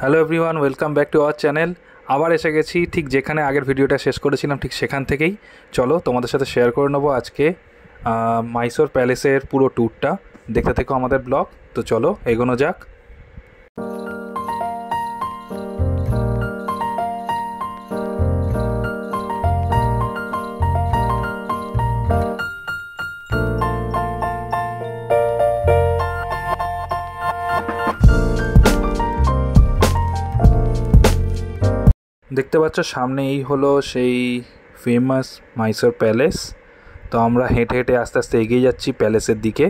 Hello everyone, welcome back to our channel. আবার এসে গেছি ঠিক যেখানে আগের ভিডিওটা শেষ করেছিলাম, ঠিক সেখান থেকেই। চলো তোমাদের সাথে শেয়ার করে নেবো আজকে মাইসোর প্যালেসের পুরো ট্যুরটা। দেখতে থেকো আমাদের ব্লগ। তো চলো এগোনো যাক। দেখতে পাচ্ছ সামনে এই হলো সেই ফেমাস মাইসোর প্যালেস। তো আমরা হেঁটে হেঁটে আস্তে আস্তে এগিয়ে যাচ্ছি প্যালেসের দিকে।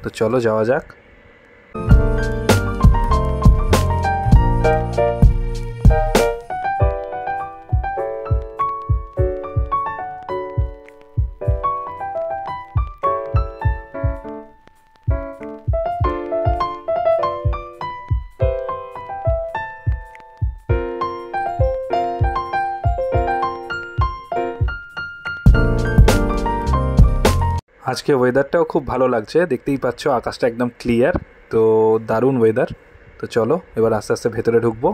তো চলো যাওয়া যাক। আজকে ওয়েদারটাও খুব ভালো লাগছে, দেখতেই পাচ্ছ আকাশটা একদম ক্লিয়ার। তো দারুণ ওয়েদার। তো চলো এবার আস্তে আস্তে ভেতরে ঢুকবো।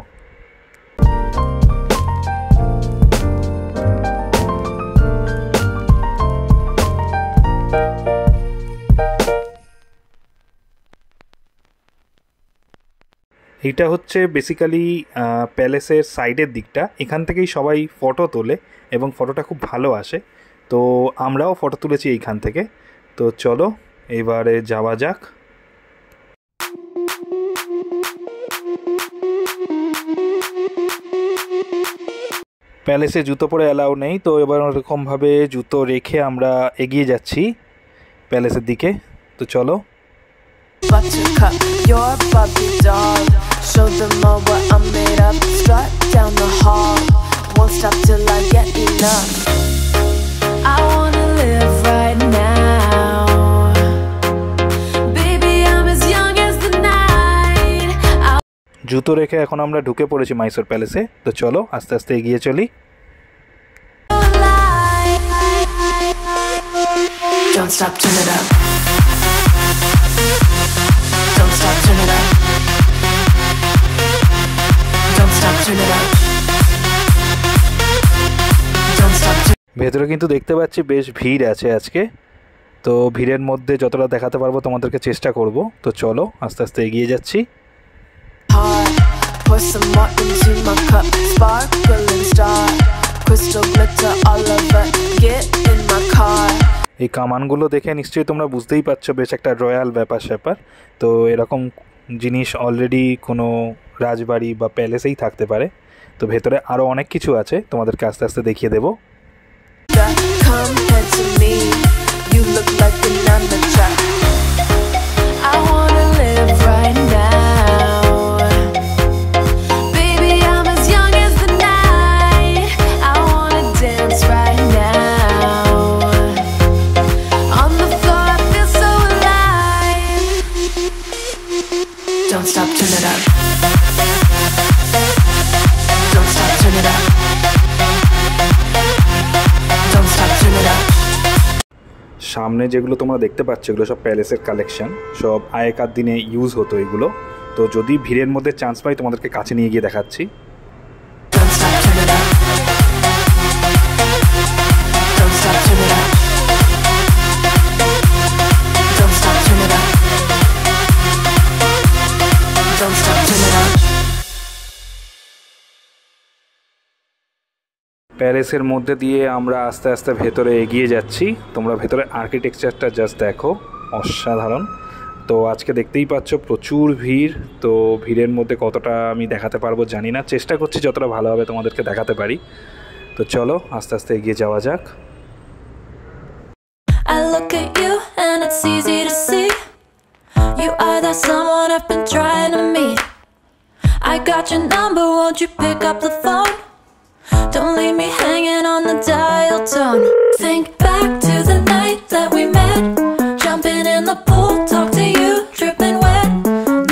এইটা হচ্ছে বেসিক্যালি প্যালেসের সাইডের দিকটা। এখান থেকেই সবাই ফটো তোলে এবং ফটোটা খুব ভালো আসে। তো আমরাও ফটো তুলেছি এইখান থেকে। তো চলো এবারে যাওয়া যাক। প্যালেসে জুতো পরে অ্যালাউ নেই, তো এবার ওরকমভাবে জুতো রেখে আমরা এগিয়ে যাচ্ছি প্যালেসের দিকে। তো চলো। Buttercup, you're a Barbie doll. Show them all what I'm made of. Strut down the hall. Won't stop till I get enough. I wanna live right now. Baby, I'm as young as the night. জুতো রেখে এখন আমরা ঢুকে পড়েছি মাইসোর প্যালেসে। তো চলো আস্তে আস্তে এগিয়ে চলি। Don't stop, turn it up. Don't stop, turn it up. Don't stop, turn it up. Don't stop, ভেতরে কিন্তু দেখতে পাচ্ছি বেশ ভিড় আছে আজকে। তো ভিড়ের মধ্যে যতটা দেখাতে পারবো তোমাদেরকে চেষ্টা করব। তো চলো আস্তে আস্তে এগিয়ে যাচ্ছি। hard. Pour some more into my cup. Sparkling star. Crystal glitter all over. Get in my car. এই কামানগুলো দেখে নিশ্চয়ই তোমরা বুঝতেই পারছো বেশ একটা রয়্যাল ব্যাপার স্যাপার। তো এরকম জিনিস অলরেডি কোনো রাজবাড়ি বা প্যালেসেই থাকতে পারে। তো ভেতরে আরও অনেক কিছু আছে, তোমাদেরকে আস্তে আস্তে দেখিয়ে দেবো। Come head to me. You look like another track. I wanna live right now. Baby, I'm as young as the night. I wanna dance right now. On the floor, I feel so alive. Don't stop, turn it up. Don't stop, turn it up. Don't stop, turn it up. সামনে যেগুলো তোমরা দেখতে পাচ্ছ এগুলো সব প্যালেসের collection, সব আগেকার দিনে ইউজ হতো এগুলো। তো যদি ভিড়ের মধ্যে চান্স পাই তোমাদেরকে কাছে নিয়ে গিয়ে দেখাচ্ছি। Don't stop, turn it up. Don't stop, turn it up. Don't stop, turn it up. Don't stop, turn it up. প্যালেসের মধ্যে দিয়ে আমরা আস্তে আস্তে ভেতরে এগিয়ে যাচ্ছি। তোমরা ভেতরে আর্কিটেকচারটা জাস্ট দেখো, অসাধারণ। তো আজকে দেখতেই পাচ্ছ প্রচুর ভিড়। তো ভিড়ের মধ্যে কতটা আমি দেখাতে পারবো জানি না, চেষ্টা করছি যতটা ভালোভাবে তোমাদেরকে দেখাতে পারি। তো চলো আস্তে আস্তে এগিয়ে যাওয়া যাক। I look at you and it's easy to see. You are that someone I've been trying to meet. I got your number, won't you pick up the phone? Don't leave me hanging on the dial tone. Think back to the night that we met. Jumping in the pool, talk to you, dripping wet.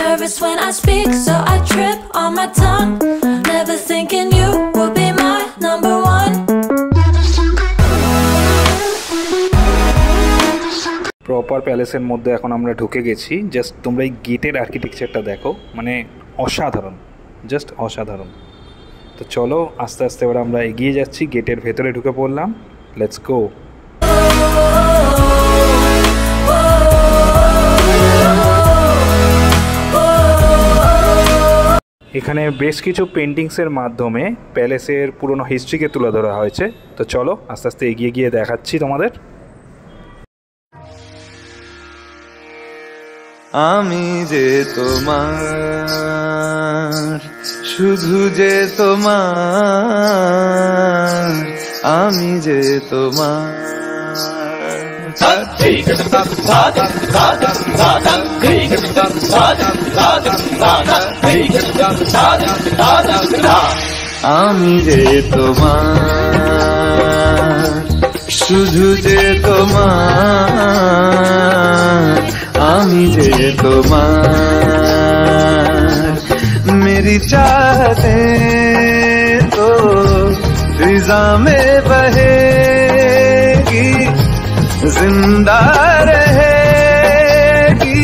Nervous when I speak, so I trip on my tongue. Never thinking you would be my number one. Proper প্যালেসের মধ্যে এখন আমরা ঢুকে গেছি। Just তোমরা এই গেটের আর্কিটেকচারটা দেখো, মানে অসাধারণ। জাস্ট অসাধারণ। তো চলো আস্তে আস্তে এবার আমরা এগিয়ে যাচ্ছি, গেটের ভেতরে ঢুকে পড়লাম। Let's go. এখানে বেশ কিছু পেন্টিংসের মাধ্যমে প্যালেসের পুরনো হিস্ট্রিকে তুলে ধরা হয়েছে। তো চলো আস্তে আস্তে এগিয়ে গিয়ে দেখাচ্ছি তোমাদের। আমি যে তোমার, শুধু যে তোমার, আমি যে তোমার। আমি যে তোমার, শুধু যে তোমার, আমি যে তোমার। मेरी चाहतें तो फिजा में बहेगी, जिंदा रहेगी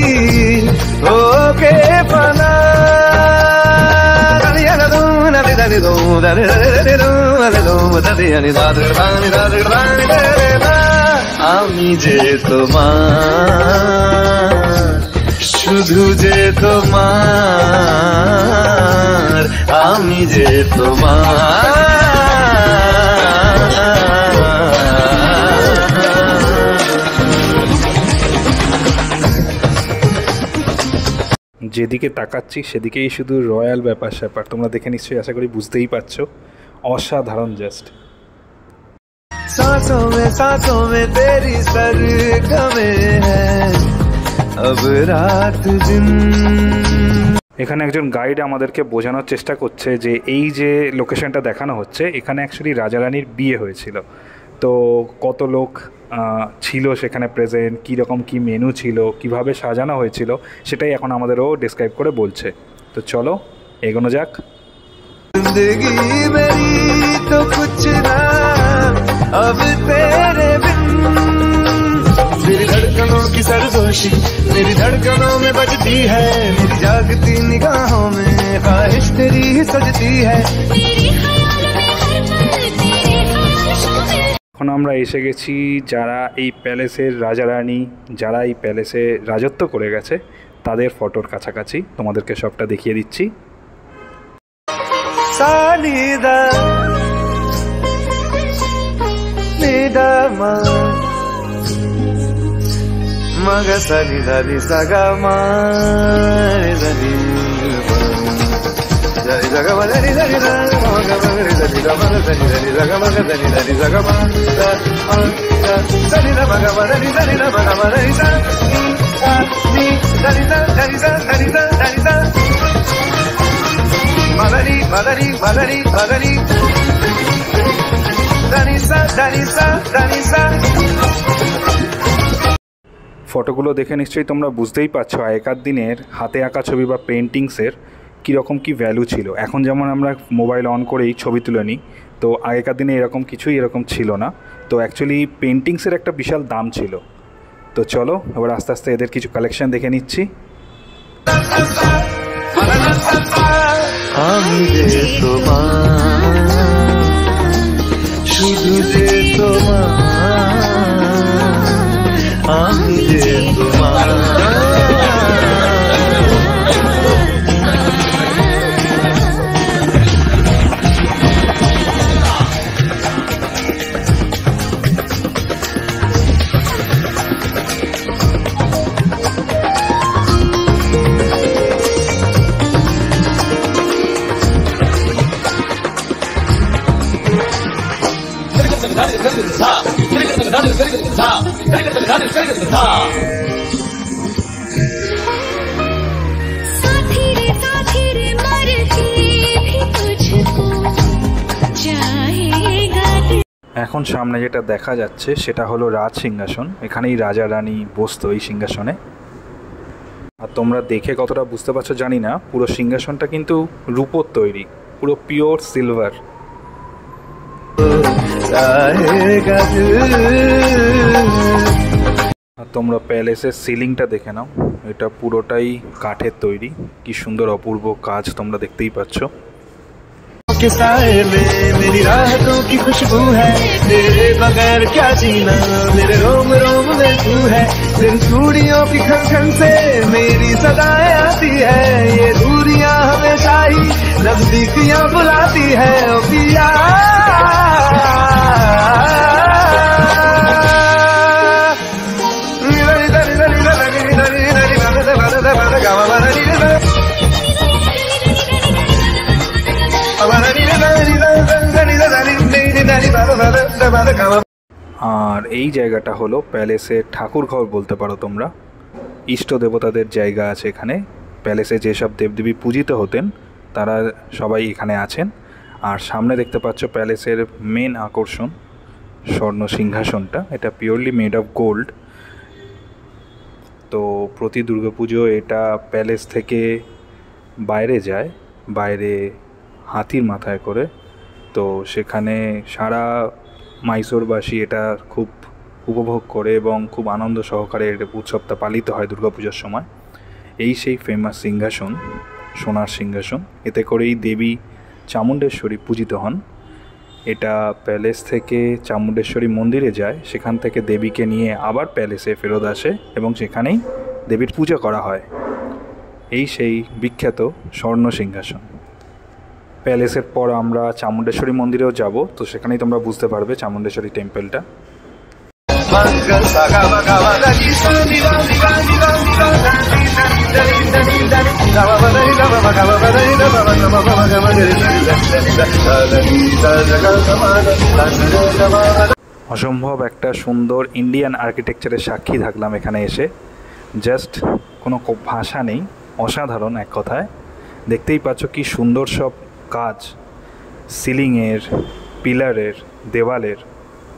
होके फना। আমি যে তোমার, শুধু যে তোমার, আমি যে তোমার। যেদিকে তাকাচ্ছি সেদিকেই শুধু রয়্যাল ব্যাপার স্যাপার। তোমরা দেখে নিশ্চয়ই আশা করি বুঝতেই পারছো, অসাধারণ জাস্ট। सांसों में तेरी सरगमें हैं, अब रात दिन। এখানে একজন গাইড আমাদেরকে বোঝানোর চেষ্টা করছে যে এই যে লোকেশনটা দেখানো হচ্ছে, এখানে অ্যাকচুয়ালি রাজা রানীর বিয়ে হয়েছিল। তো কত লোক ছিল সেখানে প্রেজেন্ট, কীরকম কী মেনু ছিল, কিভাবে সাজানো হয়েছিল, সেটাই এখন আমাদেরও ডিসক্রাইব করে বলছে। তো চলো এগোনো যাক। जिंदगी मेरी तो कुछ ना अब तेरे बिन, मेरी धड़कनों की सरगोशी मेरी धड़कनों में बजती है, मेरी जागती निगाहों में ख्वाहिश तेरी ही सजती है। এখন আমরা এসে গেছি যারা এই প্যালেসের রাজা রানী, যারা এই প্যালেসে রাজত্ব করে গেছে, তাদের ফটোর কাছাকাছি। তোমাদেরকে সবটা দেখিয়ে দিচ্ছি। सानिदा निदा मा मगा सानिदा नि सगा मा रे नी जरी जगा मा रे नी दा मगा मगा रे नी दा मगा रे नी जगा मगा रे नी जगा मा दा नी दा मगा मा रे नी दा मगा मा रे सा नी दा Madani, Madani, Madani, Madani, Danisa, Danisa, Danisa। ফটোগুলো দেখে নিশ্চয়ই তোমরা বুঝতেই পারছো আগেকার দিনের হাতে আঁকা ছবি বা পেন্টিংসের কীরকম কী ভ্যালু ছিল। এখন যেমন আমরা মোবাইল অন করেই ছবি তুলে নিই, তো আগেকার দিনে এরকম কিছুই এরকম ছিল না। তো অ্যাকচুয়ালি পেন্টিংসের একটা বিশাল দাম ছিল। তো চলো এবার আস্তে আস্তে এদের কিছু কালেকশন দেখে নিচ্ছি। আমি যে তোমার, শুধু যে তোমার, আমি যে তোমার। এখন সামনে যেটা দেখা যাচ্ছে সেটা হলো রাজ সিংহাসন। এখানেই রাজা রানী বসতো এই সিংহাসনে। আর তোমরা দেখে কতটা বুঝতে পারছো জানি না, পুরো সিংহাসনটা কিন্তু রূপোর তৈরি, পুরো পিওর সিলভার। আর তোমরা প্যালেসের সিলিংটা দেখে নাও, এটা পুরোটাই কাঠের তৈরি। কি সুন্দর অপূর্ব কাজ তোমরা দেখতেই পাচ্ছ। के साए में मेरी राहतों की खुशबू है, तेरे बगैर क्या जीना, मेरे रोम रोम में तू है। तेरी चूड़ियों की खन खन से मेरी सदाएं आती है, ये दूरियां हमेशा ही नजदीकियां बुलाती है। ओ पिया আর এই জায়গাটা হলো প্যালেসের ঠাকুর ঘর বলতে পারো তোমরা। ইষ্ট দেবতাদের জায়গা আছে এখানে। প্যালেসে যেসব দেবদেবী পূজিত হতেন তারা সবাই এখানে আছেন। আর সামনে দেখতে পাচ্ছ প্যালেসের মেন আকর্ষণ স্বর্ণ সিংহাসনটা। এটা পিওরলি মেড অফ গোল্ড। তো প্রতি দুর্গাপুজো এটা প্যালেস থেকে বাইরে যায়, বাইরে হাতির মাথায় করে। তো সেখানে সারা মাইসোরবাসী এটা খুব উপভোগ করে এবং খুব আনন্দ সহকারে এটা উৎসবটা পালিত হয় দুর্গাপূজার সময়। এই সেই ফেমাস সিংহাসন, সোনার সিংহাসন। এতে করেই দেবী চামুণ্ডেশ্বরী পূজিত হন। এটা প্যালেস থেকে চামুণ্ডেশ্বরী মন্দিরে যায়, সেখান থেকে দেবীকে নিয়ে আবার প্যালেসে ফেরত আসে এবং সেখানেই দেবীর পূজা করা হয়। এই সেই বিখ্যাত স্বর্ণ সিংহাসন। প্যালেসের পর আমরা চামুণ্ডেশ্বরী মন্দিরেও যাব, তো সেখানেই তোমরা বুঝতে পারবে চামুণ্ডেশ্বরী টেম্পলটা। অসম্ভব একটা সুন্দর ইন্ডিয়ান আর্কিটেকচারের সাক্ষী থাকলাম এখানে এসে। জাস্ট কোনো ভাষা নেই, অসাধারণ এক কথায়। দেখতেই পাচ্ছ কি সুন্দর সব কাজ, সিলিংয়ের, পিলারের, দেওয়ালের,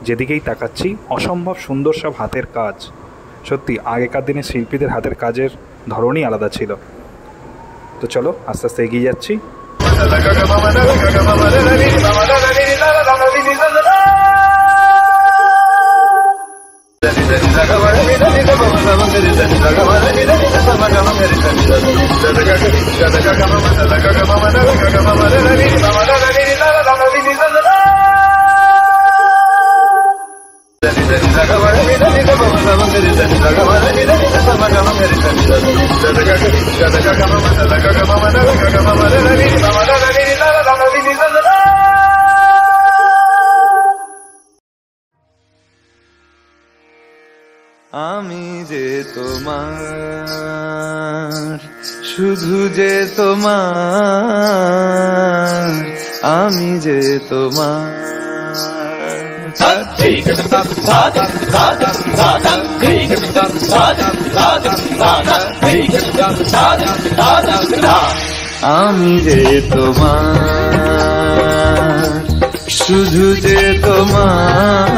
যেদিকেই তাকাচ্ছি অসম্ভব সুন্দর সব হাতের কাজ। সত্যি আগেকার দিনে শিল্পীদের হাতের কাজের ধরনই আলাদা ছিল। তো চলো আস্তে আস্তে এগিয়ে যাচ্ছি। আমি যে তোমার, শুধু যে তোমার, আমি যে তোমার। আমি যে তোমার, শুধু যে তোমার,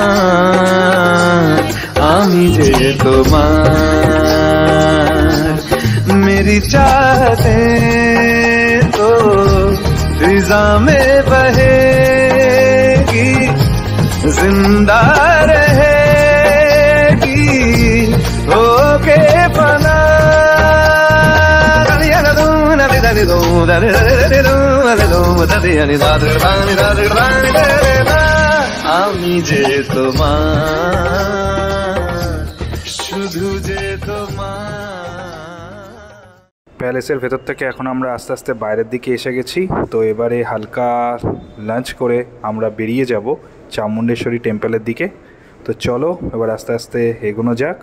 আমি যে তোমার। मेरी चाहतें तो फिजा में बहेगी, जिंदा रहेगी होके फना। আমি যে তোমার, শুধু যে তোমার। প্যালেসের ভেতর থেকে এখন আমরা আস্তে আস্তে বাইরের দিকে এসে গেছি। তো এবারে হালকা লাঞ্চ করে আমরা বেরিয়ে যাব চামুণ্ডেশ্বরী টেম্পলের দিকে। তো চলো এবার আস্তে আস্তে এগোনো যাক।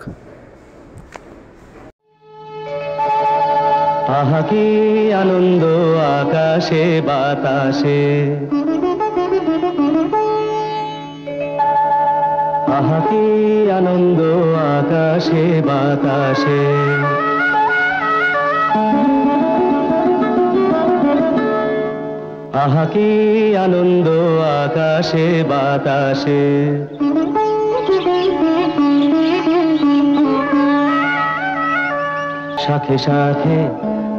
আহা কি আনন্দ আকাশে বাতাসে, আহা কি আনন্দ আকাশে বাতাসে। আহা কি আনন্দ আকাশে বাতাসে। শাখে শাখে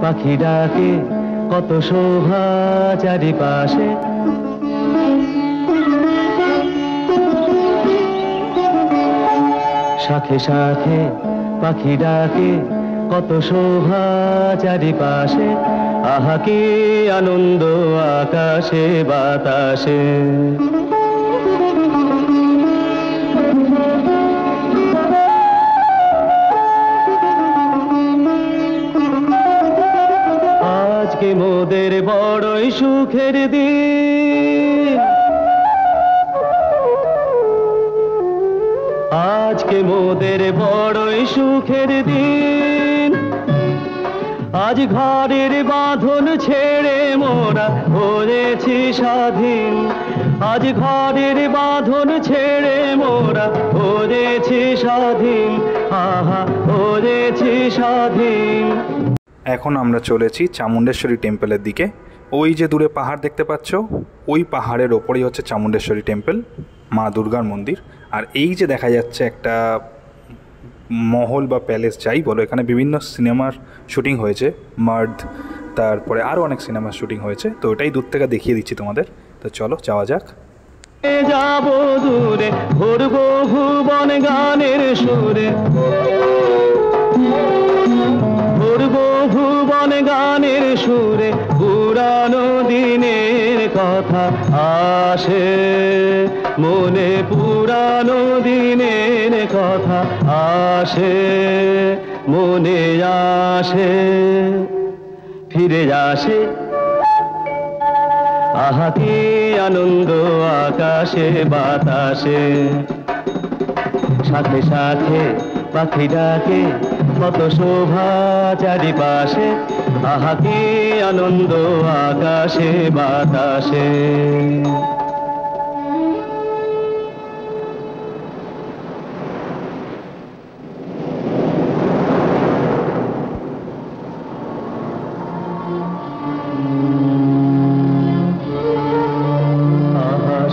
পাখি ডাকে, কত শোভা চারিপাশে। শাখে শাখে পাখি ডাকে কত শোভা চারিপাশে, আহা কি আনন্দ আকাশে বাতাসে। আজকে মোদের বড়ই সুখের দিন, আজকে মোদের বড়ই সুখের দিন। আজ ঘরের বাঁধন ছেড়ে মোরা হয়েছি স্বাধীন, আজ ঘরের বাঁধন ছেড়ে মোরা হয়েছি স্বাধীন, আহা হয়েছি স্বাধীন। এখন আমরা চলেছি চামুণ্ডেশ্বরী টেম্পলের দিকে। ওই যে দূরে পাহাড় দেখতে পাচ্ছ, ওই পাহাড়ের ওপরেই হচ্ছে চামুণ্ডেশ্বরী টেম্পল, মা দুর্গার মন্দির। আর এই যে দেখা যাচ্ছে একটা মহল বা প্যালেস যাই বলো, এখানে বিভিন্ন সিনেমার শুটিং হয়েছে, মার্দ, তারপরে আরও অনেক সিনেমার শুটিং হয়েছে। তো ওটাই দূর থেকে দেখিয়ে দিচ্ছি তোমাদের। তো চলো যাওয়া যাক। যাব দূরে ভরব ভুবন গানের সুরে, ভরব ভুবন গানের সুরে। পুরানো দিনের কথা আসে মনে, পুরানো দিনের কথা আসে মনে, আসে ফিরে আসে, আহা কি আনন্দ আকাশে বাতাসে। সাথে সাথে পাখি ডাকে কত শোভা চারিপাশে, আহা কি আনন্দ আকাশে বাতাসে।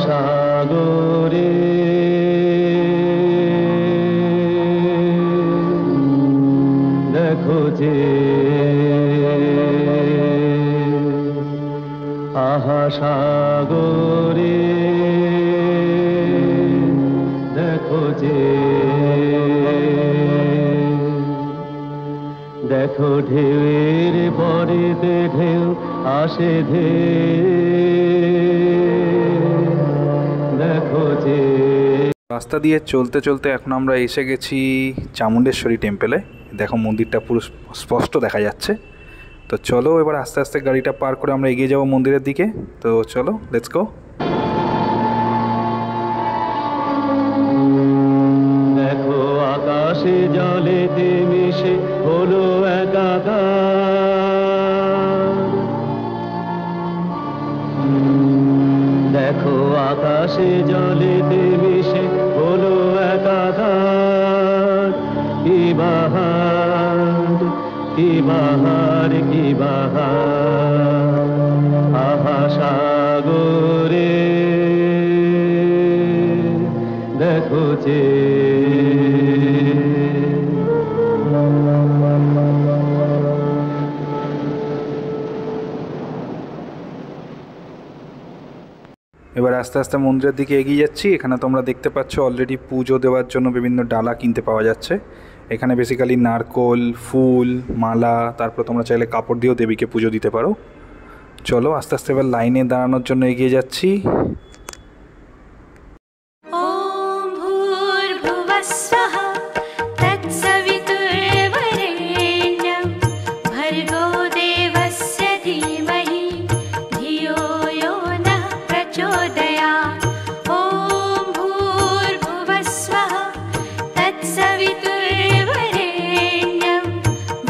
সাগরে দেখো যে, আহা সাগরে দেখো যে, দেখো ঢেউয়ের পরেতে ঢেউ আসে দেখো যে। রাস্তা দিয়ে চলতে চলতে এখন আমরা এসে গেছি চামুণ্ডেশ্বরী টেম্পলে। দেখো মন্দিরটা পুরো স্পষ্ট দেখা যাচ্ছে। তো চলো এবার আস্তে আস্তে গাড়িটা পার করে আমরা এগিয়ে যাব মন্দিরের দিকে। তো চলো, লেটস গো। দেখো আকাশে জলেতে মিশে হলো একাকার, দেখো আকাশে জলেতে মিশে হলো একাকার। কি বাহার, কি বাহার, কি বাহার, আহা সাগরে দেখো যে। এবার আস্তে আস্তে মন্দিরের দিকে এগিয়ে যাচ্ছি। এখানে তোমরা দেখতে পাচ্ছ অলরেডি পুজো দেওয়ার জন্য বিভিন্ন ডালা কিনতে পাওয়া যাচ্ছে। এখানে বেসিক্যালি নারকোল, ফুল, মালা, তারপর তোমরা চাইলে কাপড় দিয়েও দেবীকে পুজো দিতে পারো। চলো আস্তে আস্তে এবার লাইনে দাঁড়ানোর জন্য এগিয়ে যাচ্ছি। ॐ भूर्भुवस्सुः तत्सवितुर्वरेण्यं भर्गो देवस्य धीमहि धियो यो नः प्रचोदयात्। ॐ भूर्भुवस्सुः तत्सवितुर्वरेण्यं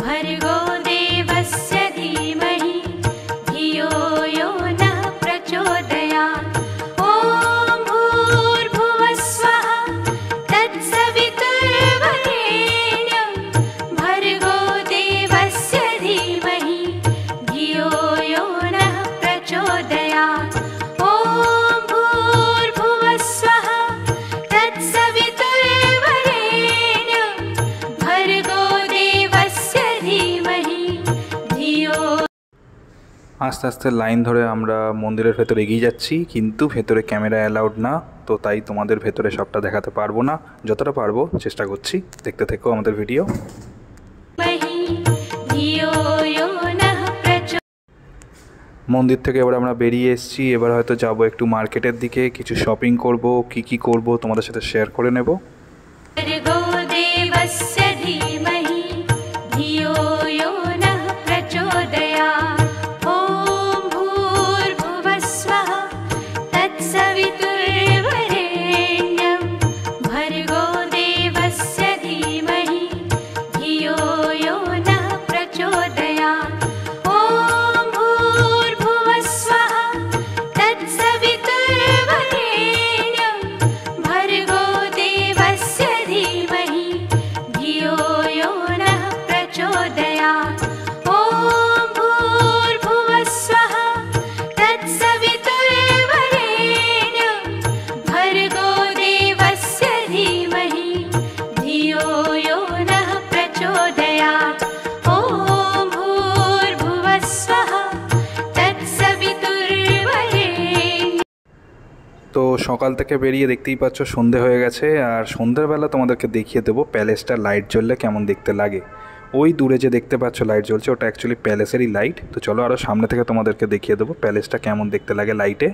भर्गो देवस्य धीमहि धियो यो नः प्रचोदयात्। আস্তে আস্তে লাইন ধরে আমরা মন্দিরের ভেতরে এগিয়ে যাচ্ছি, কিন্তু ভেতরে ক্যামেরা অ্যালাউড না। তো তো তাই তোমাদের ভেতরে সবটা দেখাতে পারবো না, যতটা পারবো চেষ্টা করছি। দেখতে থেকো আমাদের ভিডিও। মন্দির থেকে এবার আমরা বেরিয়ে এসেছি, এবার হয়তো যাব একটু মার্কেটের দিকে, কিছু শপিং করব, কি করব তোমাদের সাথে শেয়ার করে নেব। তো সকাল থেকে বেরিয়ে দেখতেই পাচ্ছ সন্ধে হয়ে গেছে, আর সন্ধ্যেবেলা তোমাদেরকে দেখিয়ে দেবো প্যালেসটা লাইট জ্বললে কেমন দেখতে লাগে। ওই দূরে যে দেখতে পাচ্ছ লাইট জ্বলছে ওটা অ্যাকচুয়ালি প্যালেসেরই লাইট। তো চলো আরও সামনে থেকে তোমাদেরকে দেখিয়ে দেবো প্যালেসটা কেমন দেখতে লাগে লাইটে।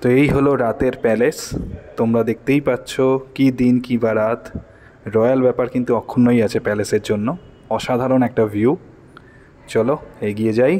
তো এই হলো রাতের প্যালেস, তোমরা দেখতেই পাচ্ছ কি দিন কি বা রাত, রয়্যাল ব্যাপার কিন্তু অক্ষুণ্ণই আছে প্যালেসের জন্য। অসাধারণ একটা ভিউ। চলো এগিয়ে যাই।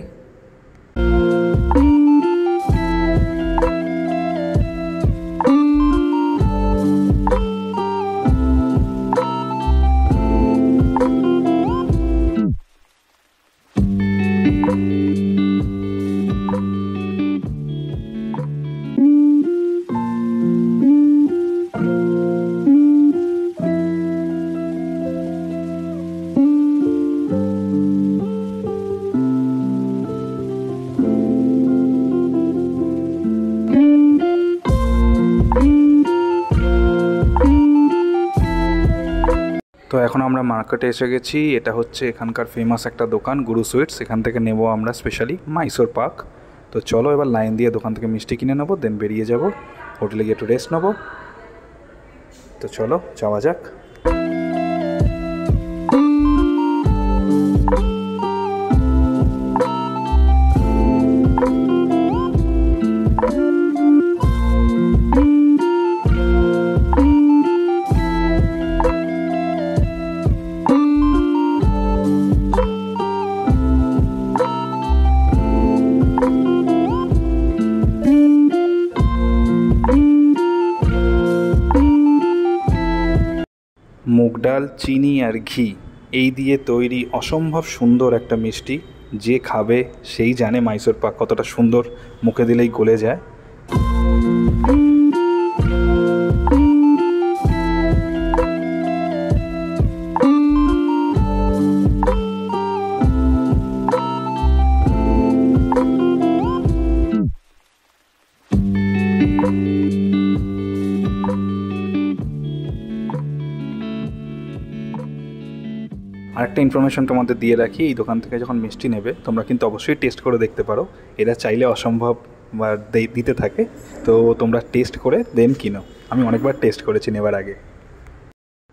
তো এখন আমরা মার্কেটে এসে গেছি। এটা হচ্ছে এখানকার ফেমাস একটা দোকান গুরু সুইটস, এখান থেকে নেব আমরা স্পেশালি মাইসোর পাক। তো চলো এবার লাইন দিয়ে দোকান থেকে মিষ্টি কিনে নেবো, দেন বেরিয়ে যাব হোটেলে গিয়ে একটু রেস্ট নেবো। তো চলো যাওয়া যাক। মুগ ডাল, চিনি আর ঘি এই দিয়ে তৈরি অসম্ভব সুন্দর একটা মিষ্টি, যে খাবে সেই জানে মাইসোর পাক কতটা সুন্দর, মুখে দিলেই গলে যায়। আরেকটা ইনফরমেশন তোমাদের দিয়ে রাখি, এই দোকান থেকে যখন মিষ্টি নেবে তোমরা কিন্তু অবশ্যই টেস্ট করে দেখতে পারো। এরা চাইলে অসম্ভব দিতে থাকে, তো তোমরা টেস্ট করে দেন কিনো। আমি অনেকবার টেস্ট করেছি নেবার আগে।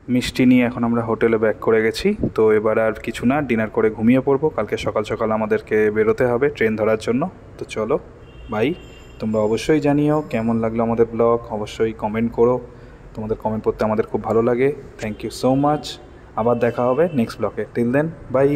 মিষ্টি নিয়ে এখন আমরা হোটেলে ব্যাক করে গেছি। তো এবার আর কিছু না, ডিনার করে ঘুমিয়ে পড়বো। কালকে সকাল সকাল আমাদেরকে বেরোতে হবে ট্রেন ধরার জন্য। তো চলো বাই। তোমরা অবশ্যই জানিও কেমন লাগলো আমাদের ব্লগ, অবশ্যই কমেন্ট করো। তোমাদের কমেন্ট পড়তে আমাদের খুব ভালো লাগে। Thank you so much. আবার দেখা হবে নেক্সট ব্লগে। Till then by.